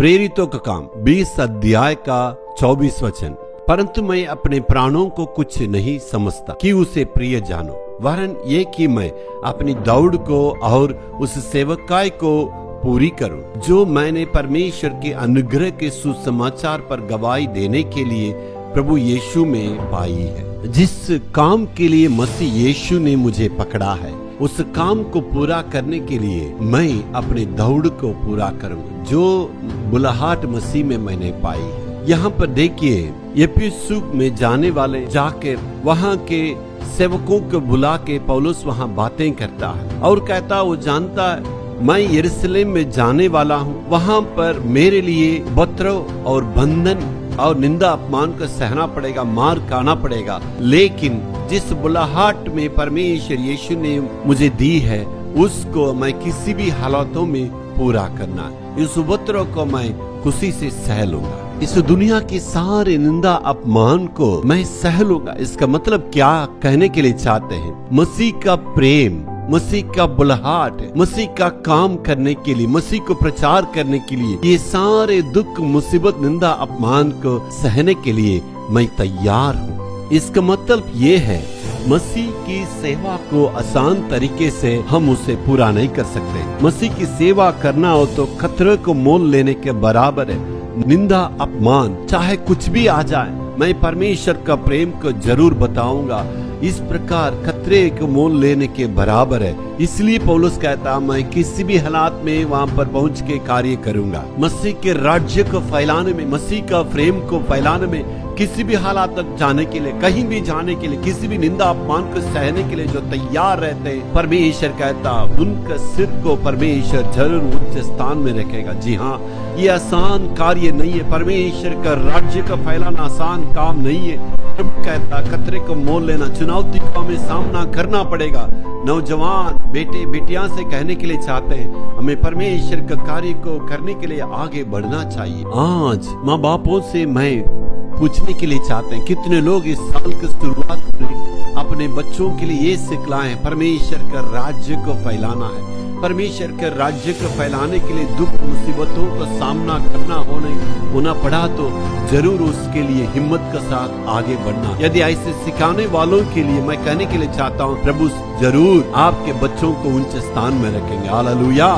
प्रेरितों का काम 20 अध्याय का 24 वचन। परंतु मैं अपने प्राणों को कुछ नहीं समझता कि उसे प्रिय जानो, वरन ये कि मैं अपनी दौड़ को और उस सेवकाई को पूरी करूं जो मैंने परमेश्वर के अनुग्रह के सुसमाचार पर गवाही देने के लिए प्रभु यीशु में पाई है। जिस काम के लिए मसीह यीशु ने मुझे पकड़ा है, उस काम को पूरा करने के लिए मैं अपने दौड़ को पूरा करूंगा जो बुलाहट मसीह में मैंने पाई है। यहाँ पर देखिए, एफिसु में जाने वाले जाकर वहाँ के सेवकों को बुला के पौलुस वहाँ बातें करता है और कहता, वो जानता है मैं यरूशलेम में जाने वाला हूँ, वहाँ पर मेरे लिए उपद्रव और बंधन और निंदा अपमान को सहना पड़ेगा, मार खाना पड़ेगा, लेकिन जिस बुलाहट में परमेश्वर यीशु ने मुझे दी है उसको मैं किसी भी हालातों में पूरा करना है। इस उपद्रव को मैं खुशी से सह लूंगा, इस दुनिया की सारे निंदा अपमान को मैं सह लूंगा। इसका मतलब क्या कहने के लिए चाहते हैं? मसीह का प्रेम, मसीह का बुलाहट, मसीह का काम करने के लिए, मसीह को प्रचार करने के लिए, ये सारे दुख मुसीबत निंदा अपमान को सहने के लिए मैं तैयार हूँ। इसका मतलब ये है मसीह की सेवा को आसान तरीके से हम उसे पूरा नहीं कर सकते। मसीह की सेवा करना हो तो खतरे को मोल लेने के बराबर है। निंदा अपमान चाहे कुछ भी आ जाए, मैं परमेश्वर का प्रेम को जरूर बताऊंगा। इस प्रकार खतरे को मोल लेने के बराबर है। इसलिए पौलुस कहता, मैं किसी भी हालात में वहां पर पहुंच के कार्य करूंगा। मसीह के राज्य को फैलाने में, मसीह का प्रेम को फैलाने में, किसी भी हालात तक जाने के लिए, कहीं भी जाने के लिए, किसी भी निंदा अपमान को सहने के लिए जो तैयार रहते हैं, परमेश्वर कहता उनका सिर को परमेश्वर जरूर उच्च स्थान में रखेगा। जी हाँ, ये आसान कार्य नहीं है। परमेश्वर का राज्य का फैलाना आसान काम नहीं है। प्रभु कहता खतरे को मोल लेना, चुनौती का हमें सामना करना पड़ेगा। नौजवान बेटे बेटियां से कहने के लिए चाहते हैं, हमें परमेश्वर का कार्य को करने के लिए आगे बढ़ना चाहिए। आज माँ बापों से मैं पूछने के लिए चाहते हैं, कितने लोग इस साल की शुरुआत में अपने बच्चों के लिए ये सिखलाएं, परमेश्वर का राज्य को फैलाना है। परमेश्वर के राज्य को फैलाने के लिए दुख मुसीबतों का सामना करना होना पड़ा तो जरूर उसके लिए हिम्मत के साथ आगे बढ़ना। यदि ऐसे सिखाने वालों के लिए मैं कहने के लिए चाहता हूँ, प्रभु जरूर आपके बच्चों को ऊंचे स्थान में रखेंगे। हालेलुया।